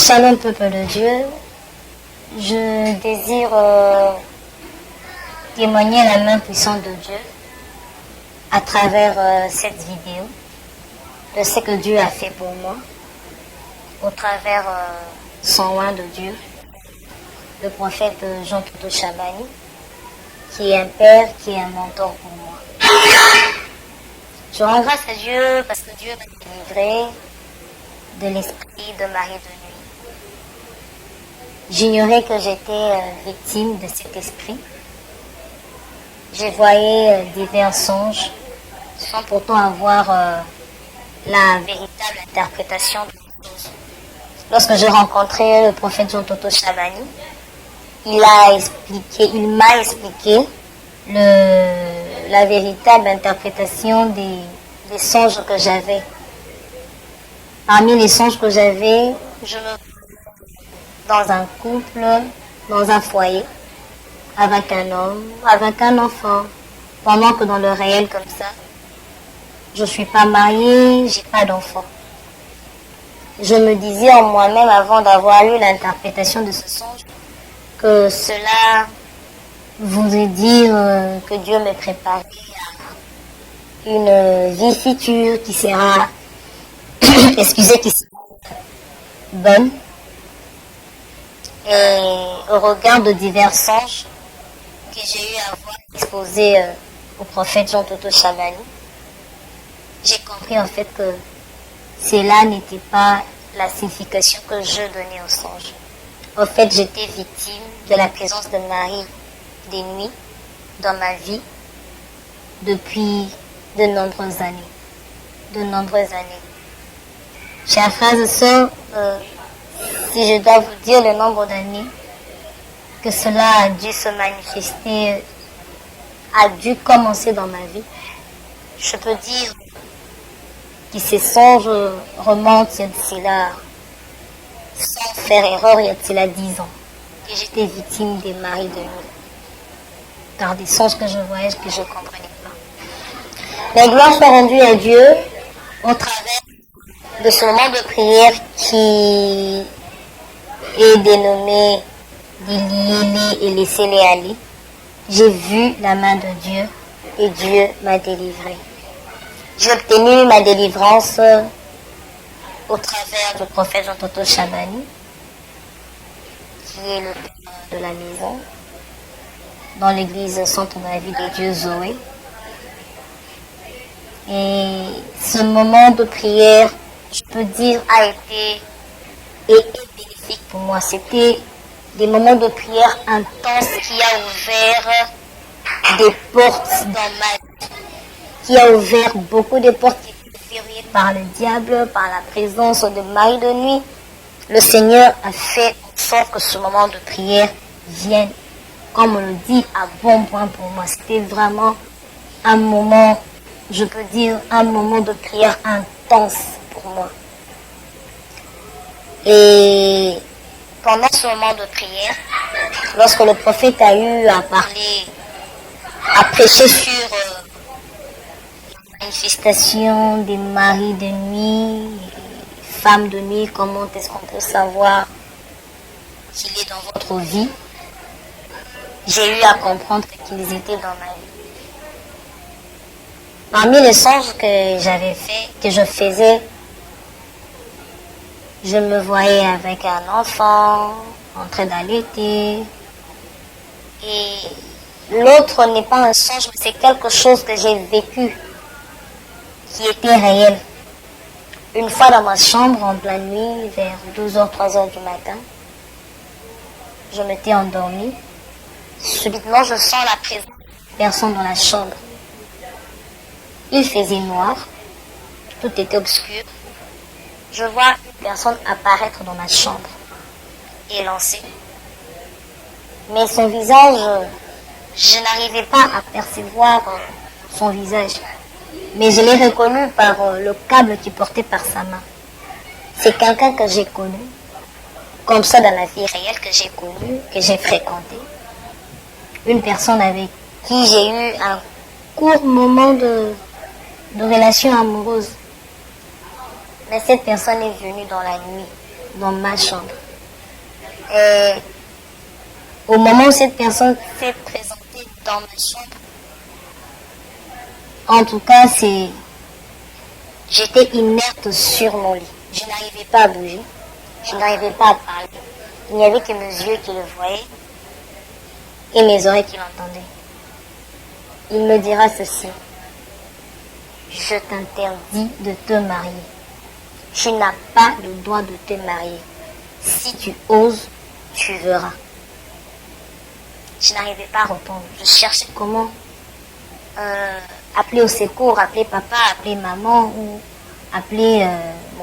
Shalom peuple de Dieu, je désire témoigner la main puissante de Dieu à travers cette vidéo de ce que Dieu a fait pour moi, au travers son oint de Dieu, le prophète Jean Toto Chabani, qui est un père, qui est un mentor pour moi. Je rends grâce à Dieu parce que Dieu m'a délivré de l'esprit de mari de nuit. J'ignorais que j'étais victime de cet esprit. Je voyais divers songes sans pourtant avoir la véritable interprétation de la chose. Lorsque j'ai rencontré le prophète Jean Toto Chabani, il m'a expliqué la véritable interprétation des songes que j'avais. Parmi les songes que j'avais, je me dans un couple, dans un foyer, avec un homme, avec un enfant, pendant que dans le réel comme ça, je ne suis pas mariée, j'ai pas d'enfant. Je me disais en moi-même, avant d'avoir lu l'interprétation de ce songe, que cela voudrait dire que Dieu me prépare à une vie future qui sera, qui sera bonne. Et au regard de divers songes que j'ai eu à voir exposés au prophète Jean Toto Chabani, j'ai compris en fait que cela n'était pas la signification que je donnais aux songes. En fait, j'étais victime de la présence de Marie des nuits dans ma vie depuis de nombreuses années. Chers frères et sœurs, si je dois vous dire le nombre d'années que cela a dû se manifester, a dû commencer dans ma vie, je peux dire que ces songes remontent il y a de cela, sans faire erreur, il y a de cela 10 ans. Et j'étais victime des maris de nuit, par des songes que je voyais que je ne comprenais pas. La gloire soit rendue à Dieu au travers de ce moment de prière qui est dénommé Dilieli et Laissez-les aller. J'ai vu la main de Dieu et Dieu m'a délivré. J'ai obtenu ma délivrance au travers du prophète Jean Toto Chabani, qui est le père de la maison, dans l'église Centre de la vie de Dieu Zoé. Et ce moment de prière, je peux dire, a été et est bénéfique pour moi. C'était des moments de prière intenses qui a ouvert des portes dans ma vie, qui a ouvert beaucoup de portes qui étaient verrouillées par le diable, par la présence de Marie de nuit. Le Seigneur a fait en sorte que ce moment de prière vienne, comme on le dit, à bon point pour moi. C'était vraiment un moment, je peux dire, un moment de prière intense pour moi. Et pendant ce moment de prière, lorsque le prophète a eu à parler, à prêcher sur la manifestation des maris de nuit, femmes de nuit, comment est-ce qu'on peut savoir qu'il est dans votre vie, j'ai eu à comprendre qu'ils étaient dans ma vie. Parmi les songes que j'avais fait, que je faisais, je me voyais avec un enfant en train d'allaiter. Et l'autre n'est pas un songe, mais c'est quelque chose que j'ai vécu, qui était réel. Une fois dans ma chambre, en pleine nuit, vers 12h, 3h du matin, je m'étais endormie. Subitement, je sens la présence de personne dans la chambre. Il faisait noir, tout était obscur. Je vois une personne apparaître dans ma chambre, élancée. Mais son visage, je n'arrivais pas à percevoir son visage. Mais je l'ai reconnu par le câble qu'il portait par sa main. C'est quelqu'un que j'ai connu, comme ça dans la vie réelle que j'ai connu, que j'ai fréquenté. Une personne avec qui j'ai eu un court moment de relation amoureuse. Mais cette personne est venue dans la nuit. dans ma chambre. Et au moment où cette personne s'est présentée dans ma chambre, en tout cas, j'étais inerte sur mon lit. Je n'arrivais pas à bouger. Je n'arrivais pas à parler. Il n'y avait que mes yeux qui le voyaient et mes oreilles qui l'entendaient. Il me dira ceci: je t'interdis de te marier. Tu n'as pas le droit de te marier. Si tu oses, tu verras. Je n'arrivais pas à répondre. Je cherchais comment appeler au secours, appeler papa, appeler maman ou appeler